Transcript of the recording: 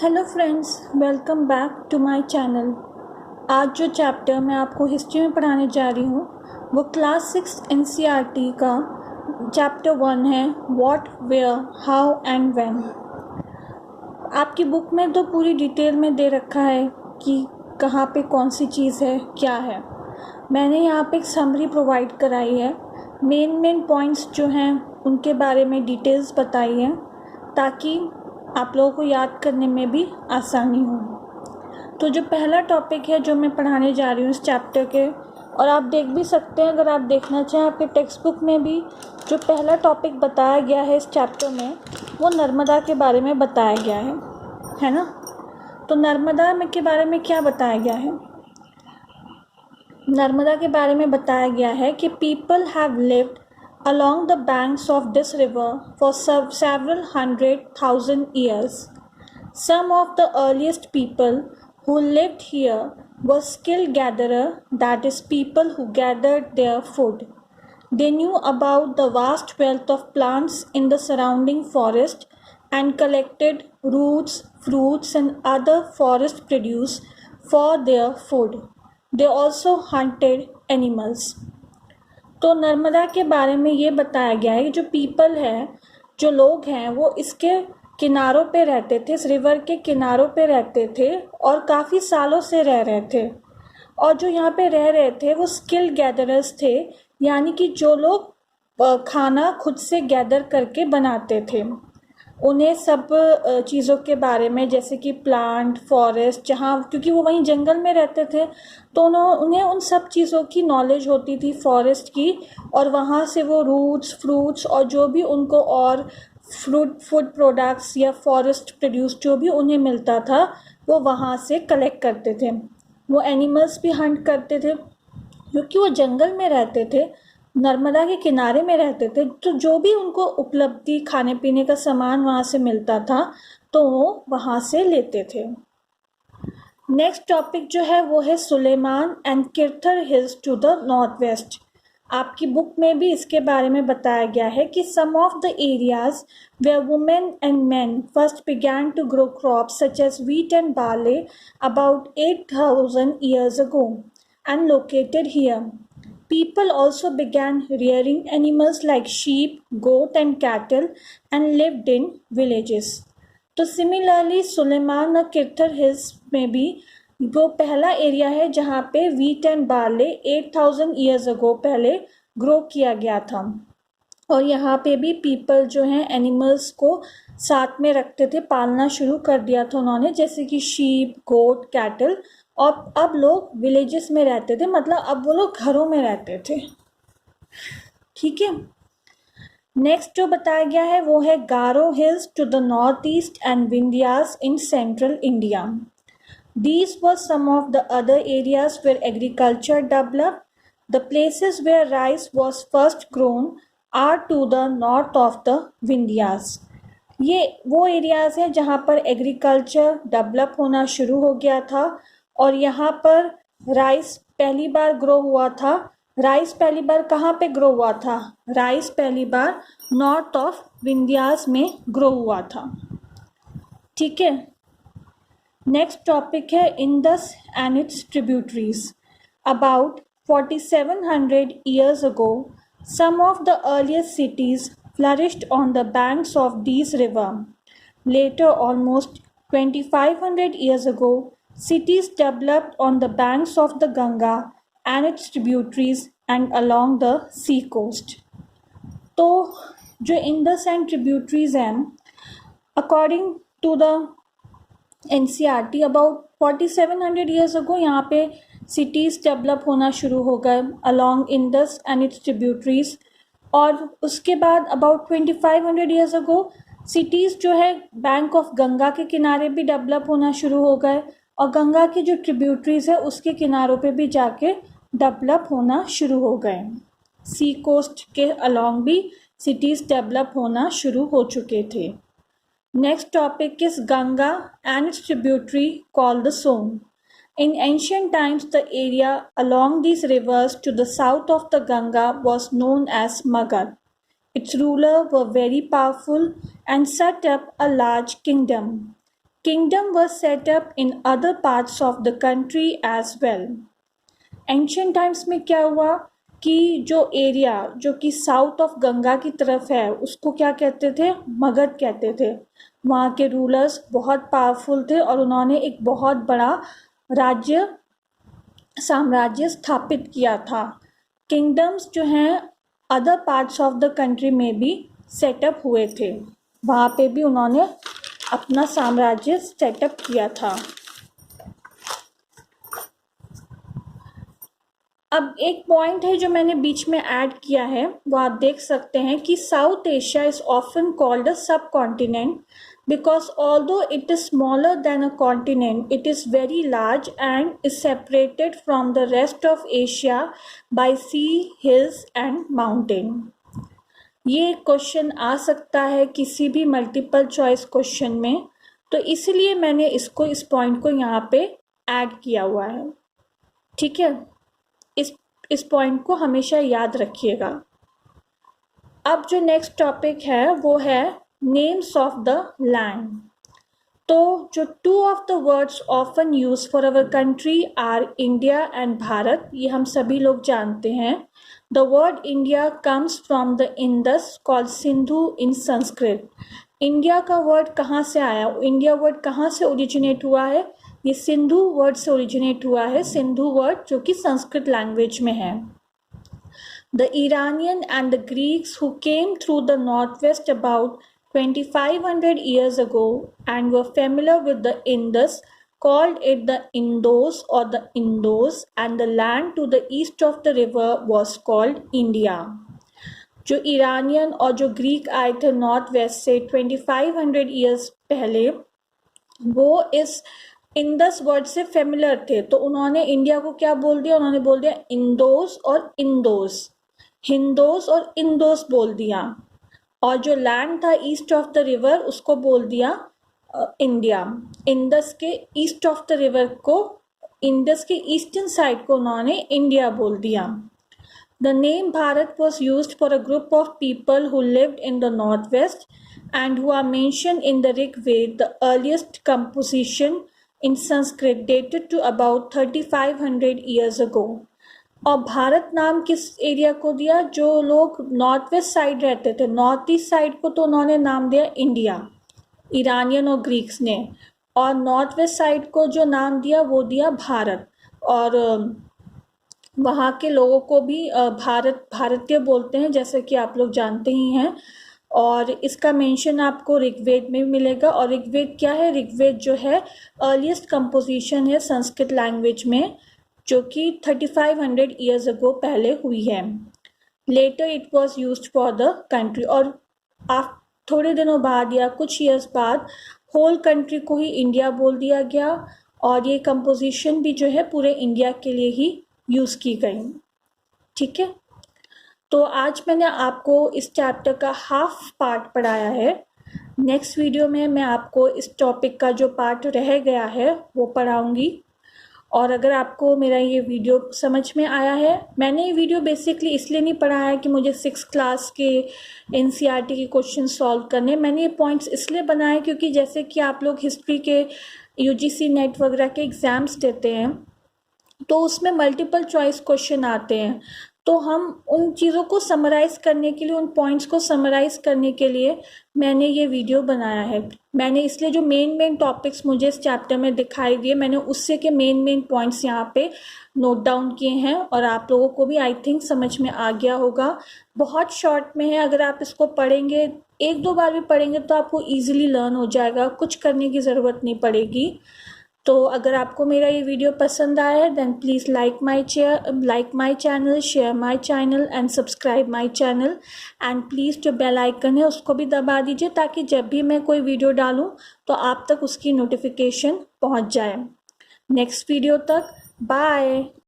Hello friends, welcome back to my channel. आज जो chapter मैं आपको हिस्ट्री में पढ़ाने जा रही हूँ वो क्लास 6 एनसीईआरटी का चैप्टर 1 है, what, where, how and when. आपकी बुक में तो पूरी डिटेल में दे रखा है कि कहाँ पे कौन सी चीज़ है, क्या है। मैंने यहाँ पे एक समरी प्रोवाइड कराई है, मेन पॉइंट्स जो हैं उनके बारे में डिटेल्स बताई है ताकि आप लोगों को याद करने में भी आसानी हो। तो जो पहला टॉपिक है जो मैं पढ़ाने जा रही हूँ इस चैप्टर के, और आप देख भी सकते हैं अगर आप देखना चाहें आपके टेक्स्ट बुक में भी, जो पहला टॉपिक बताया गया है इस चैप्टर में वो नर्मदा के बारे में बताया गया है ना। तो नर्मदा में के बारे में क्या बताया गया है? नर्मदा के बारे में बताया गया है कि people have lived along the banks of this river for several 100,000 years. Some of the earliest people who lived here were skilled gatherers, that is, people who gathered their food. They knew about the vast wealth of plants in the surrounding forest and collected roots, fruits, and other forest produce for their food. They also hunted animals. तो नर्मदा के बारे में ये बताया गया है कि जो पीपल है, जो लोग हैं, वो इसके किनारों पे रहते थे, इस रिवर के किनारों पे रहते थे और काफ़ी सालों से रह रहे थे। और जो यहाँ पे रह रहे थे वो स्किल गैदरर्स थे, यानी कि जो लोग खाना खुद से गैदर करके बनाते थे। उन्हें सब चीज़ों के बारे में, जैसे कि प्लांट, फॉरेस्ट, जहाँ, क्योंकि वो वहीं जंगल में रहते थे तो उन्हें उन सब चीज़ों की नॉलेज होती थी फॉरेस्ट की, और वहाँ से वो रूट्स, फ्रूट्स और जो भी उनको और फूड प्रोडक्ट्स या फॉरेस्ट प्रोड्यूस जो भी उन्हें मिलता था वो वहाँ से कलेक्ट करते थे। वो एनिमल्स भी हंट करते थे क्योंकि वो जंगल में रहते थे, नर्मदा के किनारे में रहते थे, तो जो भी उनको उपलब्धि खाने पीने का सामान वहाँ से मिलता था तो वो वहाँ से लेते थे। नेक्स्ट टॉपिक जो है वो है Sulaiman and Kirthar hills to the north west. आपकी बुक में भी इसके बारे में बताया गया है कि some of the areas where women and men first began to grow crops such as wheat and barley about 8,000 years ago and located here. People also began rearing animals like sheep, goat and cattle and lived in villages. तो similarly Suleman और Kirthar hills में भी वो पहला area है जहाँ पे wheat and barley 8,000 years ago पहले ग्रो किया गया था। और यहाँ पे भी पीपल जो हैं एनिमल्स को साथ में रखते थे, पालना शुरू कर दिया था उन्होंने, जैसे कि शीप, गोट, कैटल। और अब लोग विलेजेस में रहते थे, मतलब अब वो लोग घरों में रहते थे। ठीक है। नेक्स्ट जो बताया गया है वो है Garo hills to the north east and Vindhyas in central India. These were some of the other areas where agriculture developed. The places where rice was first grown are to the north of the Vindhyas. ये वो areas हैं जहाँ पर agriculture develop होना शुरू हो गया था और यहाँ पर राइस पहली बार ग्रो हुआ था। राइस पहली बार कहाँ पे ग्रो हुआ था? राइस पहली बार नॉर्थ ऑफ विंध्यास में ग्रो हुआ था। ठीक है। नेक्स्ट टॉपिक है Indus and its tributaries. About 4700 years ago, some of the earliest cities flourished on the banks of these rivers. Later, almost 2500 years ago, cities developed on the banks of the Ganga and its tributaries and along the sea coast. तो जो Indus and tributaries हैं, according to the NCERT, about 4700 years ago यहाँ पे cities develop होना शुरू हो गए along Indus and its tributaries. और उसके बाद अबाउट 2500 ईयर्स अगो सिटीज़ जो है बैंक ऑफ गंगा के किनारे भी डेवलप होना शुरू हो गए, और गंगा की जो ट्रिब्यूटरीज है उसके किनारों पे भी जाके डेवलप होना शुरू हो गए। सी कोस्ट के अलॉन्ग भी सिटीज़ डेवलप होना शुरू हो चुके थे। Next topic is Ganga and its tributary called the Son. In ancient times, the area along these rivers to the south of the Ganga was known as Magad. Its rulers were very powerful and set up a large kingdom. Kingdom was set up in other parts of the country as well. Ancient times में क्या हुआ कि जो area जो कि south of Ganga की तरफ है उसको क्या कहते थे, मगध कहते थे। वहाँ के रूलर्स बहुत पावरफुल थे और उन्होंने एक बहुत बड़ा राज्य साम्राज्य स्थापित किया था। किंगडम्स जो हैं other parts of the country में भी सेटअप हुए थे, वहाँ पे भी उन्होंने अपना साम्राज्य सेटअप किया था। अब एक पॉइंट है जो मैंने बीच में ऐड किया है, वो आप देख सकते हैं कि south Asia is often called a सब continent because although it is smaller than a continent, it is very large and is separated from the rest of Asia by sea, hills and mountain. ये question आ सकता है किसी भी multiple choice question में, तो इसलिए मैंने इस पॉइंट को यहाँ पे ऐड किया हुआ है। ठीक है, इस पॉइंट को हमेशा याद रखिएगा। अब जो नेक्स्ट टॉपिक है वो है नेम्स ऑफ द लैंड। तो जो two of the words often use for our country R India and Bharat, ये हम सभी लोग जानते हैं। The word India comes from the Indus called Sindhu in Sanskrit. India का वर्ड कहाँ से आया, इंडिया वर्ड कहाँ से ओरिजिनेट हुआ है, ये सिंधु वर्ड से ओरिजिनेट हुआ है। सिंधु वर्ड जो कि संस्कृत लैंग्वेज में है। The Iranian and the Greeks who came through the northwest about 2500 years ago and were familiar with the Indus called it the Indus or the Indos, and the land to the east of the river was called India. जो Iranian और जो Greek आए थे north west से 2500 years पहले, वो इस Indus word से फेमिलर थे, तो उन्होंने इंडिया को क्या बोल दिया, उन्होंने बोल दिया इंडोस और इंडोस, हिंदोस और इंडोस बोल दिया। और जो लैंड था ईस्ट ऑफ द रिवर उसको बोल दिया इंडिया। इंडस के ईस्ट ऑफ द रिवर को, इंडस के ईस्टर्न साइड को उन्होंने इंडिया बोल दिया। The name Bharat was used for a group of people who lived in the north west and who are mentioned in the Rigveda. The earliest composition in Sanskrit dated to about 3500 years ago. और भारत नाम किस area को दिया, जो लोग north west side रहते थे, north east side को तो उन्होंने नाम दिया इंडिया, ईरानियन और ग्रीक्स ने, और नॉर्थ वेस्ट साइड को जो नाम दिया वो दिया भारत। और वहाँ के लोगों को भी भारतीय बोलते हैं, जैसे कि आप लोग जानते ही हैं। और इसका मेंशन आपको ऋग्वेद में भी मिलेगा। और ऋग्वेद क्या है, ऋग्वेद जो है अर्लीस्ट कंपोजिशन है संस्कृत लैंग्वेज में, जो कि 3500 ईयर्स अगो पहले हुई है। Later it was used for the country. और थोड़े दिनों बाद या कुछ ईयर्स बाद होल कंट्री को ही इंडिया बोल दिया गया, और ये कंपोजिशन भी जो है पूरे इंडिया के लिए ही यूज़ की गई। ठीक है, तो आज मैंने आपको इस चैप्टर का हाफ पार्ट पढ़ाया है। नेक्स्ट वीडियो में मैं आपको इस टॉपिक का जो पार्ट रह गया है वो पढ़ाऊँगी। और अगर आपको मेरा ये वीडियो समझ में आया है, मैंने ये वीडियो बेसिकली इसलिए नहीं पढ़ा है कि मुझे 6th क्लास के NCERT के क्वेश्चन सॉल्व करने, मैंने ये पॉइंट्स इसलिए बनाए क्योंकि जैसे कि आप लोग हिस्ट्री के UGC नेट वगैरह के एग्ज़ाम्स देते हैं तो उसमें मल्टीपल चॉइस क्वेश्चन आते हैं, तो हम उन चीज़ों को समराइज़ करने के लिए, उन पॉइंट्स को समराइज़ करने के लिए मैंने ये वीडियो बनाया है। मैंने इसलिए जो मेन टॉपिक्स मुझे इस चैप्टर में दिखाई दिए, मैंने उससे के मेन पॉइंट्स यहाँ पे नोट डाउन किए हैं, और आप लोगों को भी आई थिंक समझ में आ गया होगा। बहुत शॉर्ट में है, अगर आप इसको पढ़ेंगे, 1-2 बार भी पढ़ेंगे तो आपको ईजिली लर्न हो जाएगा, कुछ करने की ज़रूरत नहीं पड़ेगी। तो अगर आपको मेरा ये वीडियो पसंद आया है then please like my channel, share my channel and subscribe my channel, and please जो बेल आइकन है उसको भी दबा दीजिए ताकि जब भी मैं कोई वीडियो डालूं तो आप तक उसकी नोटिफिकेशन पहुंच जाए। नेक्स्ट वीडियो तक बाय।